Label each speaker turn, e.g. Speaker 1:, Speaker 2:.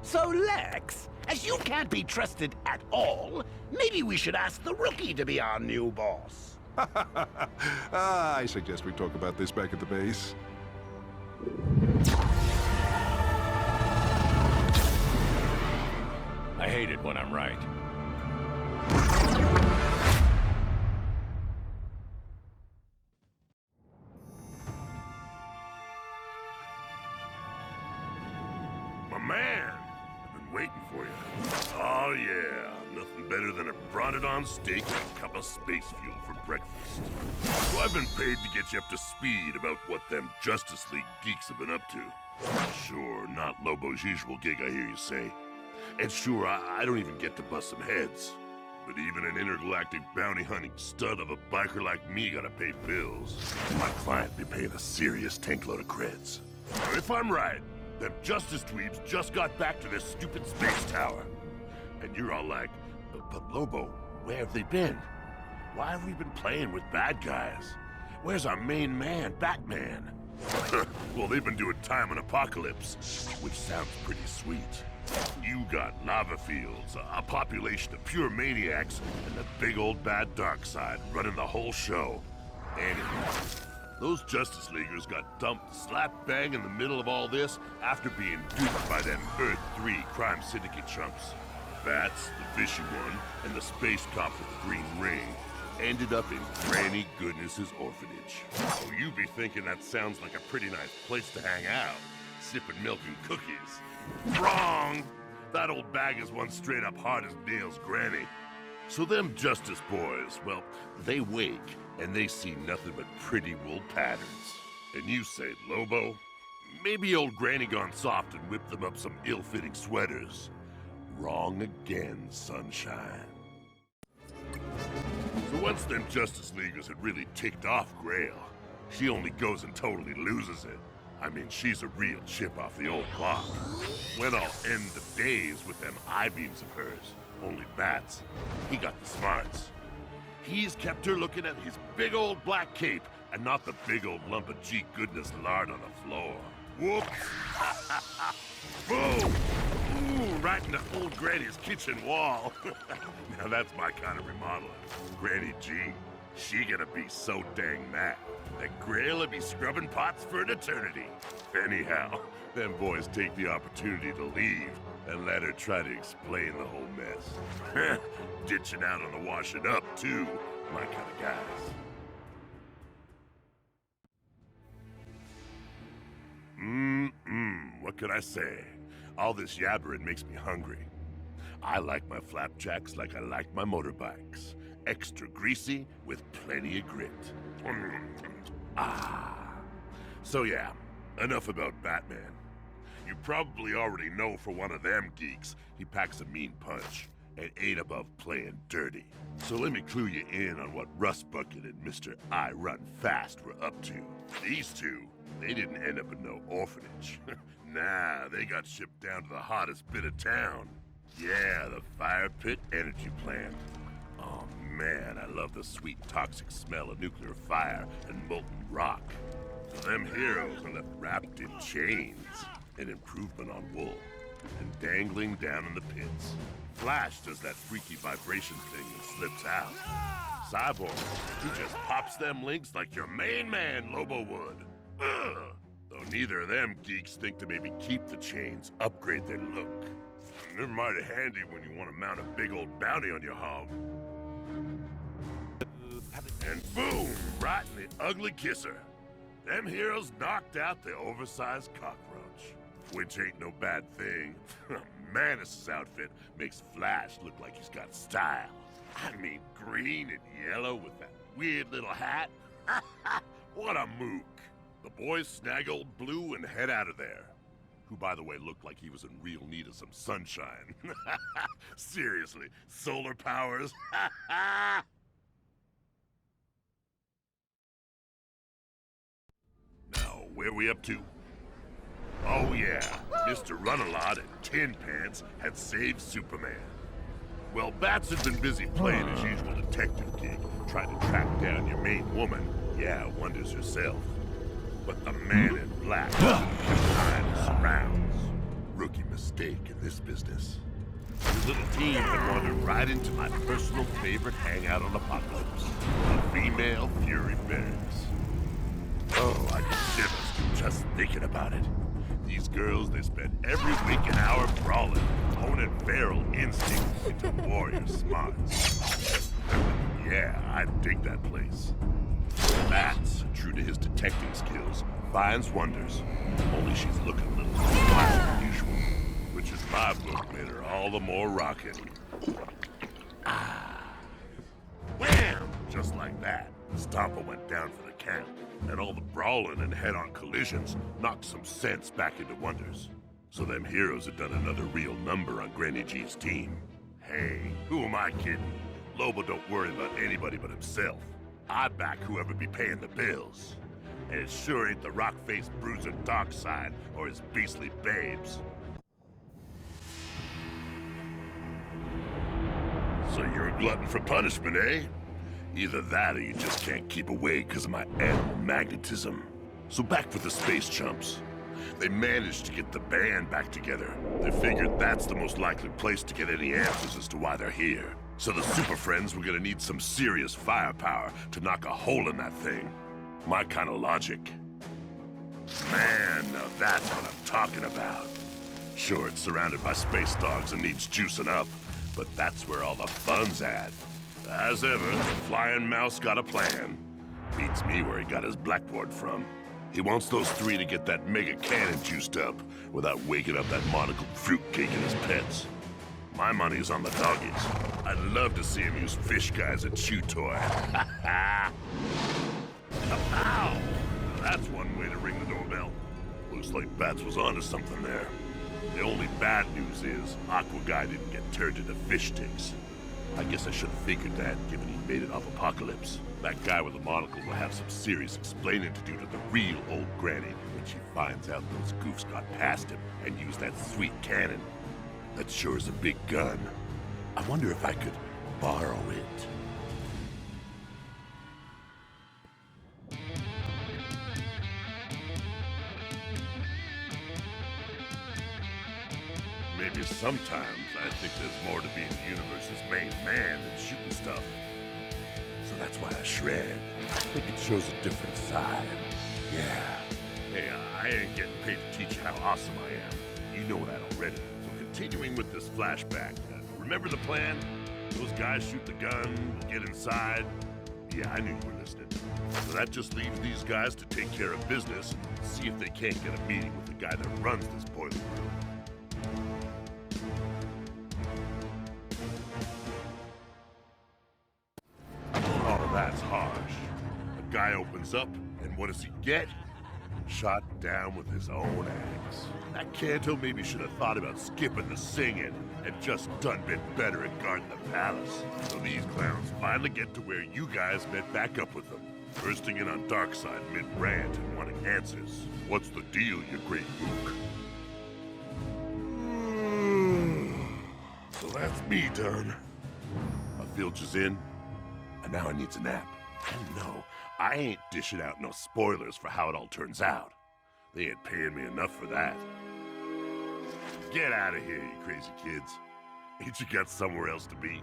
Speaker 1: So, Lex, as you can't be trusted at all, maybe we should ask the rookie to be our new boss.
Speaker 2: I suggest we talk about this back at the base.
Speaker 3: I hate it when I'm right.
Speaker 4: My man, I've been waiting for you. Oh yeah, nothing better than a brought-it-on steak and a cup of space fuel for breakfast. So I've been paid to get you up to speed about what them Justice League geeks have been up to. Sure, not Lobo's usual gig, I hear you say. And sure, I don't even get to bust some heads. But even an intergalactic bounty-hunting stud of a biker like me gotta pay bills. My client be paying a serious tankload of creds. Now, if I'm right, them Justice Dweebs just got back to their stupid space tower. And you're all like, but Lobo, where have they been? Why have we been playing with bad guys? Where's our main man, Batman? Well, they've been doing Time and Apocalypse, which sounds pretty sweet. You got lava fields, a population of pure maniacs, and the big old bad dark side running the whole show. Anyway, those Justice Leaguers got dumped slap bang in the middle of all this after being duped by them Earth 3 crime syndicate chumps. Bats, the fishy one, and the space cop with the green ring ended up in Granny Goodness's orphanage. So you be thinking that sounds like a pretty nice place to hang out, sipping milk and cookies. Wrong! That old bag is one straight up hard as nails granny. So them Justice boys, well, they wake and they see nothing but pretty wool patterns. And you say, Lobo, maybe old Granny gone soft and whipped them up some ill-fitting sweaters. Wrong again, sunshine. So once them Justice Leaguers had really ticked off Grail, she only goes and totally loses it. I mean, she's a real chip off the old block. When I'll end the days with them I-beams of hers. Only Bats, he got the smarts. He's kept her looking at his big old black cape and not the big old lump of G goodness lard on the floor. Whoops! Boom! Ooh, right in the old Granny's kitchen wall. Now that's my kind of remodeling. Granny G, she gonna be so dang mad that Grail'll be scrubbing pots for an eternity. Anyhow, them boys take the opportunity to leave and let her try to explain the whole mess. Ditching out on the washing up, too. My kind of guys. What can I say? All this yabbering makes me hungry. I like my flapjacks like I like my motorbikes. Extra greasy with plenty of grit. So yeah, enough about Batman. You probably already know for one of them geeks, he packs a mean punch and ain't above playing dirty. So let me clue you in on what Rust Bucket and Mr. I Run Fast were up to. These two, they didn't end up in no orphanage. Nah, they got shipped down to the hottest bit of town. Yeah, the Fire Pit Energy Plant. Oh man, I love the sweet toxic smell of nuclear fire and molten rock. So them heroes are left wrapped in chains, an improvement on wool, and dangling down in the pits. Flash does that freaky vibration thing and slips out. Cyborg, he just pops them links like your main man, Lobo would. Ugh. Though neither of them geeks think to maybe keep the chains, upgrade their look. They're mighty handy when you want to mount a big old bounty on your hog. And boom, right in the ugly kisser. Them heroes knocked out the oversized cockroach. Which ain't no bad thing. Manus' outfit makes Flash look like he's got style. I mean, green and yellow with that weird little hat. What a mook. The boys snag old Blue and head out of there. Who, by the way, looked like he was in real need of some sunshine. Seriously, solar powers? Now, where we up to? Oh yeah, Mr. Run-A-Lot and Tin Pants had saved Superman. Well, Bats had been busy playing his usual detective gig, trying to track down your main woman. Yeah, wonders herself. But the man in black kept behind the surrounds. rookie mistake in this business. Your little team had wandered right into my personal favorite hangout on Apocalypse, the female Fury Barracks. Oh, I get shivers just thinking about it. These girls, they spend every waking hour brawling, honing feral instincts into warrior smarts. Yeah, I dig that place. Bats, true to his detecting skills, finds wonders. Only she's looking a little wild than usual, which is my book made her all the more rockin'. Wham! Just like that, Stomper went down for the count, and all the brawling and head-on collisions knocked some sense back into Wonders. So them heroes had done another real number on Granny G's team. Hey, who am I kidding? Lobo don't worry about anybody but himself. I back whoever be paying the bills. And it sure ain't the rock-faced bruiser Darkside or his beastly babes. So you're a glutton for punishment, eh? Either that or you just can't keep away because of my animal magnetism. So back with the space chumps. They managed to get the band back together. They figured that's the most likely place to get any answers as to why they're here. So the Super Friends were gonna need some serious firepower to knock a hole in that thing. My kind of logic. Man, now that's what I'm talking about. Sure, it's surrounded by space dogs and needs juicing up, but that's where all the fun's at. As ever, the Flying Mouse got a plan. Beats me where he got his blackboard from. He wants those three to get that mega cannon juiced up without waking up that monocled fruitcake and his pets. My money's on the doggies. I'd love to see him use fish guys as a chew toy. Ha ha! Ow! That's one way to ring the doorbell. Looks like Bats was onto something there. The only bad news is Aqua Guy didn't get turned into fish sticks. I guess I should have figured that, given he made it off Apocalypse. That guy with the monocle will have some serious explaining to do to the real old granny when she finds out those goofs got past him and used that sweet cannon. That sure is a big gun. I wonder if I could borrow it. Maybe sometimes I think there's more to being the universe's main man than shooting stuff. So that's why I shred. I think it shows a different side. Yeah. Hey, I ain't getting paid to teach you how awesome I am. You know that already. So continuing with this flashback, remember the plan? Those guys shoot the gun, get inside. Yeah, I knew you were listening. So that just leaves these guys to take care of business and see if they can't get a meeting with the guy that runs this boiler room. Oh, that's harsh. The guy opens up, and what does he get? Shot down with his own axe. That Kanto maybe should have thought about skipping the singing and just done bit better at guarding the palace. So these clowns finally get to where you guys met back up with them. Bursting in on Darkside mid-rant and wanting answers. What's the deal, you great mook? So that's me done. My filch is in, and now I needs a nap. And no, I ain't dishing out no spoilers for how it all turns out. They ain't paying me enough for that. Get out of here, you crazy kids. Ain't you got somewhere else to be?